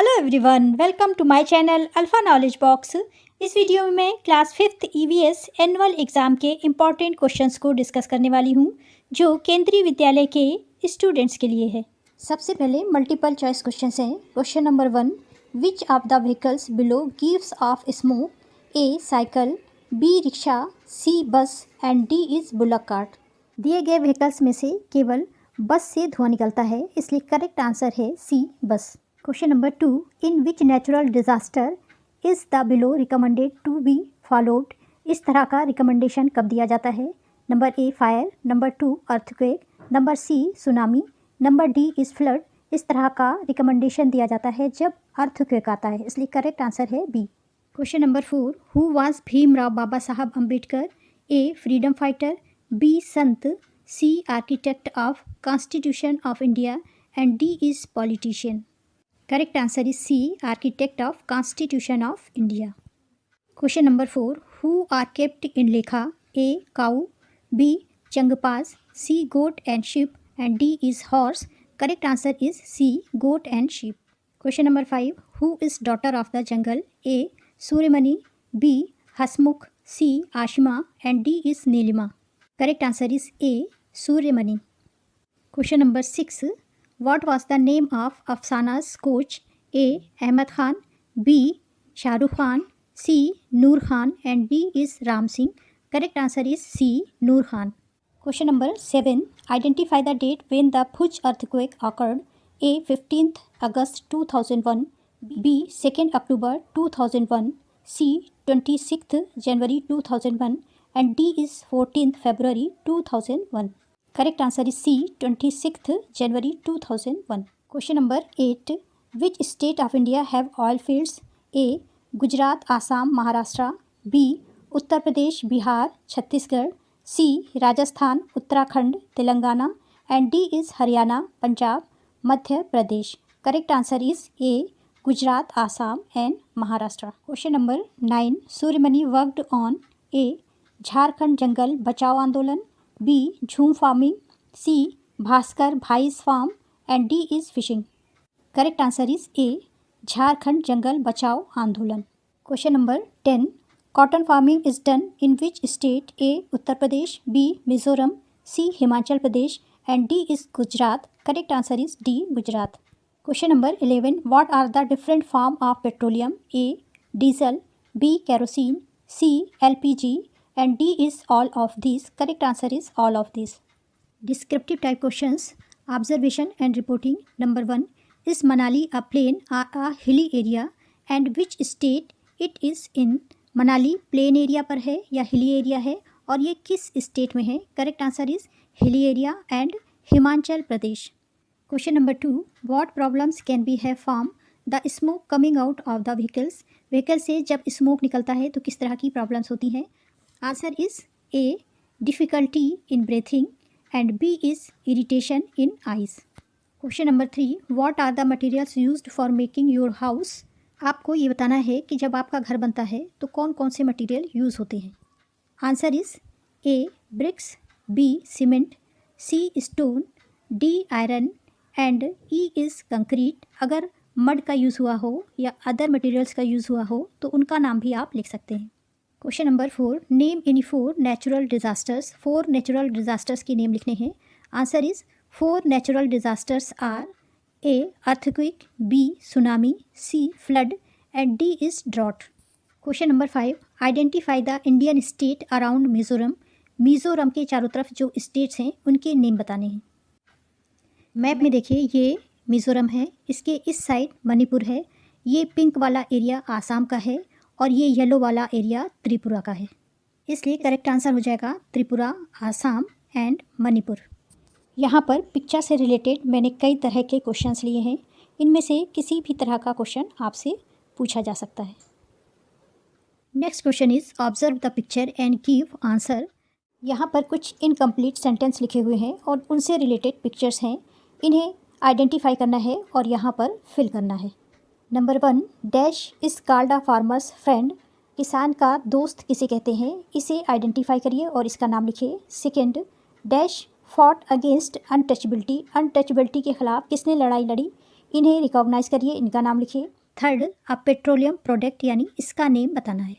Hello everyone, welcome to my channel alpha knowledge box. इस video में मैं class 5th EVS annual exam के important questions को discuss करने वाली हूं, जो केंद्रीय विद्यालय के स्टूडेंट्स के लिए है। सबसे पहले मल्टीपल चॉइस क्वेश्चंस हैं। Question number 1, which of the vehicles below gives off smoke? A cycle, B rickshaw, C bus and D is bullock cart. दिए गए व्हीकल्स में से केवल बस से धुआं निकलता है, इसलिए करेक्ट आंसर है सी बस। Question number 2, in which natural disaster is the below recommended to be followed? इस तरह का रिकमेंडेशन कब दिया जाता है? Number A fire, number 2 earthquake, number C tsunami, number D is flood. इस तरह का रिकमेंडेशन दिया जाता है जब अर्थक्वेक आता है, इसलिए करेक्ट आंसर है B. Question number 4, who was Bhimrao Baba Saheb Ambedkar? A freedom fighter, B sant, C architect of constitution of India and D is politician. Correct answer is C, architect of Constitution of India. Question number 4, who are kept in Lekha? A cow, B changpas, C goat and sheep and D is horse. Correct answer is C, goat and sheep. Question number 5, who is daughter of the jungle? A Suryamani, B Hasmukh, C Ashima and D is Nilima. Correct answer is A, Suryamani. Question number 6, what was the name of Afsana's coach? A Ahmed Khan, B Shah Rukh Khan, C Noor Khan and D is Ram Singh. Correct answer is C, Noor Khan. Question number 7, identify the date when the Bhuj earthquake occurred. A 15th August 2001, B 2nd October 2001, C 26th January 2001 and D is 14th February 2001. Correct answer is C, 26th January 2001. Question number 8, which state of India have oil fields? A Gujarat, Assam, Maharashtra, B Uttar Pradesh, Bihar, Chhattisgarh, C Rajasthan, Uttarakhand, Telangana and D is Haryana, Punjab, Madhya Pradesh. Correct answer is A, Gujarat, Assam and Maharashtra. Question number 9, Suryamani worked on A Jharkhand Jangal Bachao Andolan, B jhum farming, C भास्कर भाइस farm and D is fishing. Correct answer is A, Jharkhand Jangal Bachao Andolan. Question number 10, cotton farming is done in which state? A Uttar Pradesh, B Mizoram, C Himachal Pradesh and D is Gujarat. Correct answer is D, Gujarat. Question number 11, what are the different form of petroleum? A diesel, B kerosene, C LPG and D is all of these. Correct answer is all of these. Descriptive type questions. Observation and reporting. Number 1, is Manali a plain or a hilly area and which state it is in? Manali plain area पर है या hilly area है और ये किस state में है? Correct answer is hilly area and Himachal Pradesh. Question number 2, what problems can be have from the smoke coming out of the vehicles? Vehicle से जब स्मोक निकलता है तो किस तरह की प्रॉब्लम्स होती हैं? Answer is A difficulty in breathing and B is irritation in eyes. Question number 3, what are the materials used for making your house? आपको ये बताना है कि जब आपका घर बनता है तो कौन कौन से मटेरियल यूज़ होते हैं। Answer is A bricks, B cement, C stone, D iron and E is concrete. अगर मड का यूज़ हुआ हो या अदर मटेरियल्स का यूज़ हुआ हो तो उनका नाम भी आप लिख सकते हैं। Question number 4, name any 4 natural disasters. 4 natural disasters की नेम लिखने हैं। Answer is 4 natural disasters are A earthquake, B tsunami, C flood and D is drought. Question number 5, identify the Indian state around Mizoram. Mizoram के चारों तरफ जो states हैं उनके name बताने हैं। मैप में देखिए, ये मिज़ोरम है, इसके इस साइड मणिपुर है, ये पिंक वाला एरिया आसाम का है और ये येलो वाला एरिया त्रिपुरा का है, इसलिए करेक्ट आंसर हो जाएगा त्रिपुरा, आसाम एंड मणिपुर। यहाँ पर पिक्चर से रिलेटेड मैंने कई तरह के क्वेश्चंस लिए हैं, इनमें से किसी भी तरह का क्वेश्चन आपसे पूछा जा सकता है। Next question is observe the picture and give answer. यहाँ पर कुछ इनकम्प्लीट सेंटेंस लिखे हुए हैं और उनसे रिलेटेड पिक्चर्स हैं, इन्हें आइडेंटिफाई करना है और यहाँ पर फिल करना है। Number 1, dash is called a farmers friend. किसान का दोस्त किसे कहते हैं, इसे आइडेंटिफाई करिए और इसका नाम लिखिए। Second, dash fought against untouchability. Untouchability के खिलाफ किसने लड़ाई लड़ी, इन्हें रिकॉग्नाइज करिए, इनका नाम लिखिए। थर्ड, अब पेट्रोलियम प्रोडक्ट यानी इसका नेम बताना है।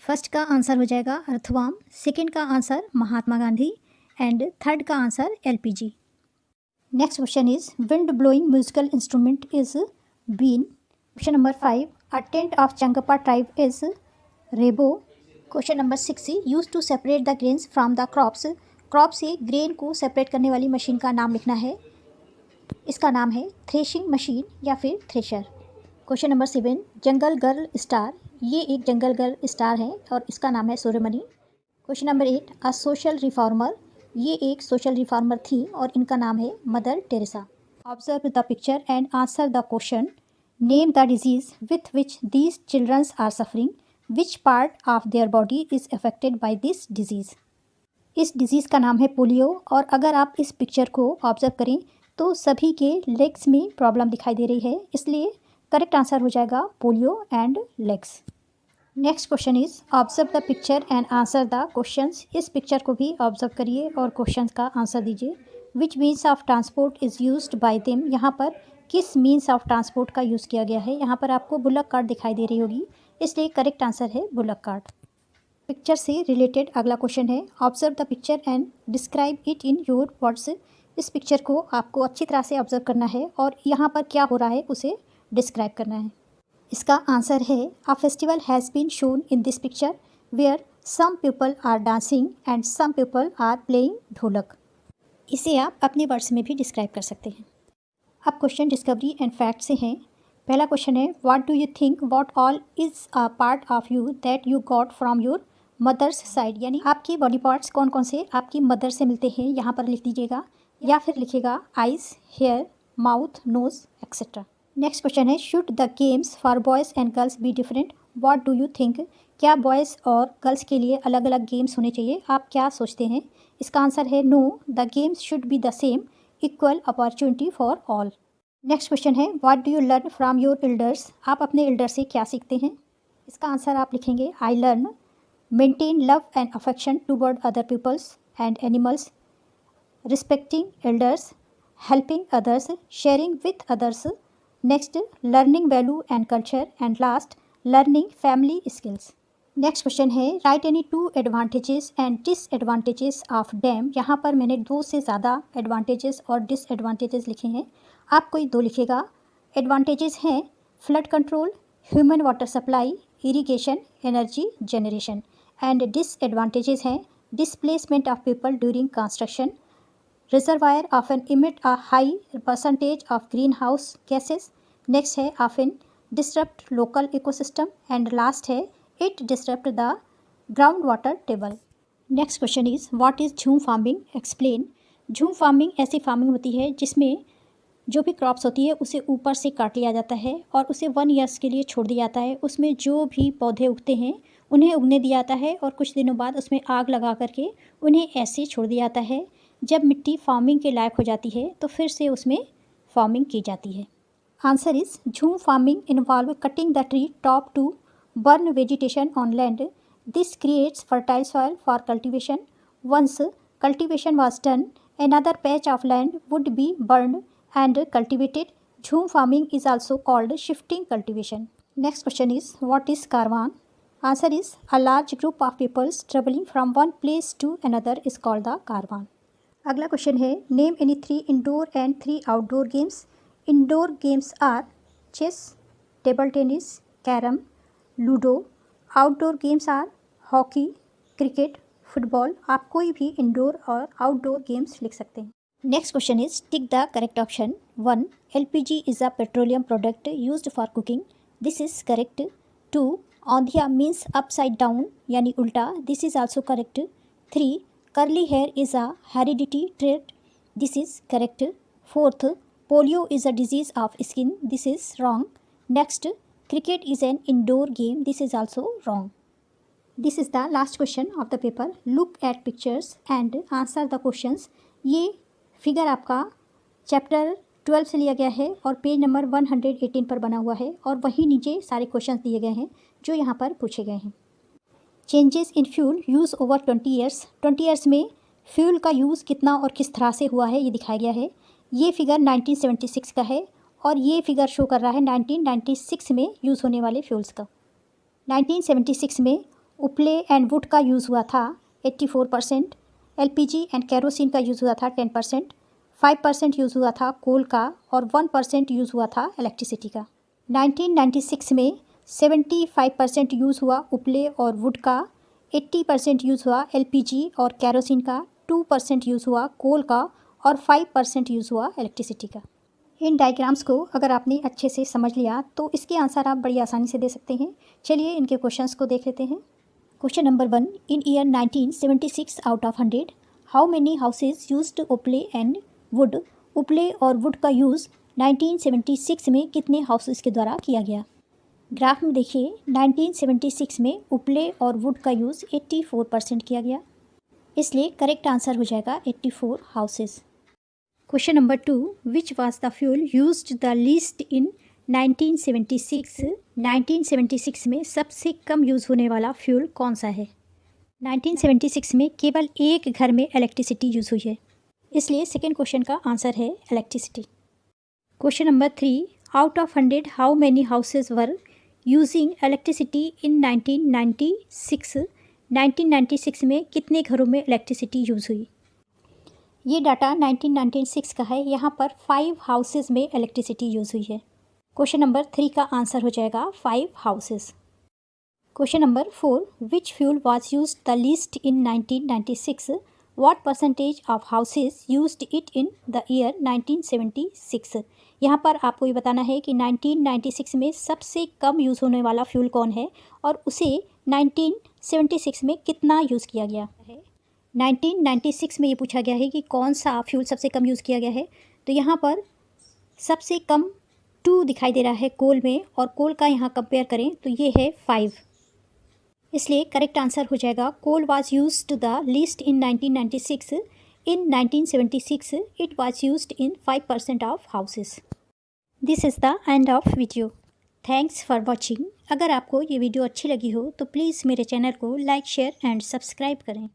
फर्स्ट का आंसर हो जाएगा अर्थवाम, सेकंड का answer Mahatma Gandhi and third का answer LPG. Next question is wind blowing musical instrument is been. Question number 5, a tent of Changpa tribe is rebo. Question number 6, use to separate the grains from the crops. Crop से grain को separate करने वाली machine का नाम लिखना है। इसका नाम है थ्रेशिंग मशीन या फिर थ्रेशर। क्वेश्चन नंबर 7, जंगल गर्ल स्टार। ये एक जंगल गर्ल स्टार है और इसका नाम है Suryamani. Question number 8, a social reformer. ये एक सोशल रिफॉर्मर थी और इनका नाम है Mother Teresa. Observe the picture and answer the question. Name the disease with which these childrens are suffering. Which part of their body is affected by this disease. इस disease का नाम है polio और अगर आप इस पिक्चर को observe करें तो सभी के लेग्स में प्रॉब्लम दिखाई दे रही है, इसलिए करेक्ट आंसर हो जाएगा polio and legs. Next question is observe the picture and answer the questions. इस पिक्चर को भी ऑब्जर्व करिए और क्वेश्चंस का आंसर दीजिए। Which means of transport is used by them. यहाँ पर किस मीन्स ऑफ ट्रांसपोर्ट का यूज़ किया गया है। यहाँ पर आपको बुलक कार्ट दिखाई दे रही होगी, इसलिए करेक्ट आंसर है बुलक कार्ट। पिक्चर से रिलेटेड अगला क्वेश्चन है observe the picture and describe it in your words. इस पिक्चर को आपको अच्छी तरह से ऑब्जर्व करना है और यहाँ पर क्या हो रहा है उसे डिस्क्राइब करना है। इसका आंसर है a festival has been shown in this picture where some people are dancing and some people are playing dholak. इसे आप अपने वर्ड्स में भी डिस्क्राइब कर सकते हैं। अब क्वेश्चन डिस्कवरी एंड फैक्ट से हैं। पहला क्वेश्चन है what do you think what all is a part of you that you got from your mother's side. यानी आपके बॉडी पार्ट्स कौन कौन से आपकी मदर से मिलते हैं, यहाँ पर लिख दीजिएगा या फिर लिखिएगा eyes, hair, mouth, nose etcetera. Next question है should the games for boys and girls be different. What do you think. क्या बॉयज़ और गर्ल्स के लिए अलग अलग गेम्स होने चाहिए, आप क्या सोचते हैं। इसका आंसर है no, the games should be the same, equal opportunity for all. Next question है what do you learn from your elders. आप अपने एल्डर से क्या सीखते हैं। इसका आंसर आप लिखेंगे I learn maintain love and affection toward other peoples and animals, respecting elders, helping others, sharing with others. Next learning value and culture and last learning family skills. Next question है write any 2 advantages and disadvantages of dam. यहाँ पर मैंने 2 से ज़्यादा advantages और disadvantages लिखे हैं, आप कोई 2 लिखेगा। एडवांटेजेस हैं flood control, human water supply, irrigation, energy generation and disadvantages हैं displacement of people during construction, reservoir often emit a high percentage of green house gases. Next है often disturb local ecosystem and last है it disturb the ground water table. Next question is what is jhum farming explain. Jhum farming ऐसी farming होती है जिसमें जो भी crops होती है उसे ऊपर से काट लिया जाता है और उसे 1 ईयर्स के लिए छोड़ दिया जाता है। उसमें जो भी पौधे उगते हैं उन्हें उगने दिया जाता है और कुछ दिनों बाद उसमें आग लगा करके उन्हें ऐसे छोड़ दिया जाता है। जब मिट्टी फार्मिंग के लायक हो जाती है तो फिर से उसमें फार्मिंग की जाती है। Answer is jhum farming involve cutting the tree top to burn vegetation on land. This creates fertile soil for cultivation. Once cultivation was done another patch of land would be burned and cultivated. Jhum farming is also called shifting cultivation. Next question is what is Karwan? Answer is a large group of peoples traveling from one place to another is called the Karwan. अगला question है name any 3 indoor and 3 outdoor games. Indoor games are chess, table tennis, carrom, ludo. Outdoor games are hockey, cricket, football. आप कोई भी indoor और outdoor games लिख सकते हैं। Next question is tick the correct option. 1 LPG is a petroleum product used for cooking, this is correct. 2 औंधिया means upside down यानी उल्टा, this is also correct. 3 curly hair is a heredity trait, this is correct. 4th polio is a disease of skin, this is wrong. Next cricket is an indoor game, this is also wrong. This is the last question of the paper. Look at pictures and answer the questions. ये figure आपका chapter 12 से लिया गया है और page number 118 पर बना हुआ है और वहीं नीचे सारे क्वेश्चंस दिए गए हैं जो यहाँ पर पूछे गए हैं। Changes in fuel use over 20 years. 20 years में फ्यूल का यूज़ कितना और किस तरह से हुआ है ये दिखाया गया है। ये फिगर 1976 का है और ये फिगर शो कर रहा है 1996 में यूज़ होने वाले फ्यूल्स का। 1976 में उपले एंड वुड का यूज़ हुआ था 84%, एलपीजी एंड केरोसिन का यूज़ हुआ था 10%, 5% यूज़ हुआ था कोल का और 1% यूज़ हुआ था इलेक्ट्रिसिटी का। 1996 में 75% यूज़ हुआ उपले और वुड का, 80% यूज़ हुआ एलपीजी और केरोसिन का, 2% यूज़ हुआ कोल का और 5% यूज़ हुआ इलेक्ट्रिसिटी का। इन डायग्राम्स को अगर आपने अच्छे से समझ लिया तो इसके आंसर आप बड़ी आसानी से दे सकते हैं। चलिए इनके क्वेश्चंस को देख लेते हैं। Question number 1, in year 1976 out of 100 how many houses used उपले एंड वुड। उपले और वुड का यूज़ 1976 में कितने हाउसेज के द्वारा किया गया। ग्राफ में देखिए 1976 में उपले और वुड का यूज़ 84% किया गया, इसलिए करेक्ट आंसर हो जाएगा 84 houses. Question number 2, which was the fuel used the least इन 1976। 1976 में सबसे कम यूज़ होने वाला फ्यूल कौन सा है। 1976 में केवल एक घर में इलेक्ट्रिसिटी यूज़ हुई है, इसलिए सेकेंड क्वेश्चन का आंसर है electricity. Question number 3, out of 100 how many houses were using electricity in 1996। 1996 में कितने घरों में इलेक्ट्रिसिटी यूज़ हुई। ये डाटा 1996 का है, यहाँ पर 5 हाउसेज में इलेक्ट्रिसिटी यूज़ हुई है। क्वेश्चन नंबर 3 का आंसर हो जाएगा 5 houses. Question number 4, which fuel was used the least in 1996। What percentage of houses used it in the year 1976। यहाँ पर आपको ये बताना है कि 1996 में सबसे कम यूज़ होने वाला फ्यूल कौन है और उसे 1976 में कितना यूज़ किया गया है। 1996 में ये पूछा गया है कि कौन सा फ्यूल सबसे कम यूज़ किया गया है, तो यहाँ पर सबसे कम 2 दिखाई दे रहा है कोल में, और कोल का यहाँ कंपेयर करें तो ये है 5, इसलिए करेक्ट आंसर हो जाएगा coal was used the least in 1996। In 1976 it was used in 5% of houses. This is the end of video. Thanks for watching. अगर आपको ये वीडियो अच्छी लगी हो तो प्लीज़ मेरे चैनल को लाइक, शेयर एंड सब्सक्राइब करें।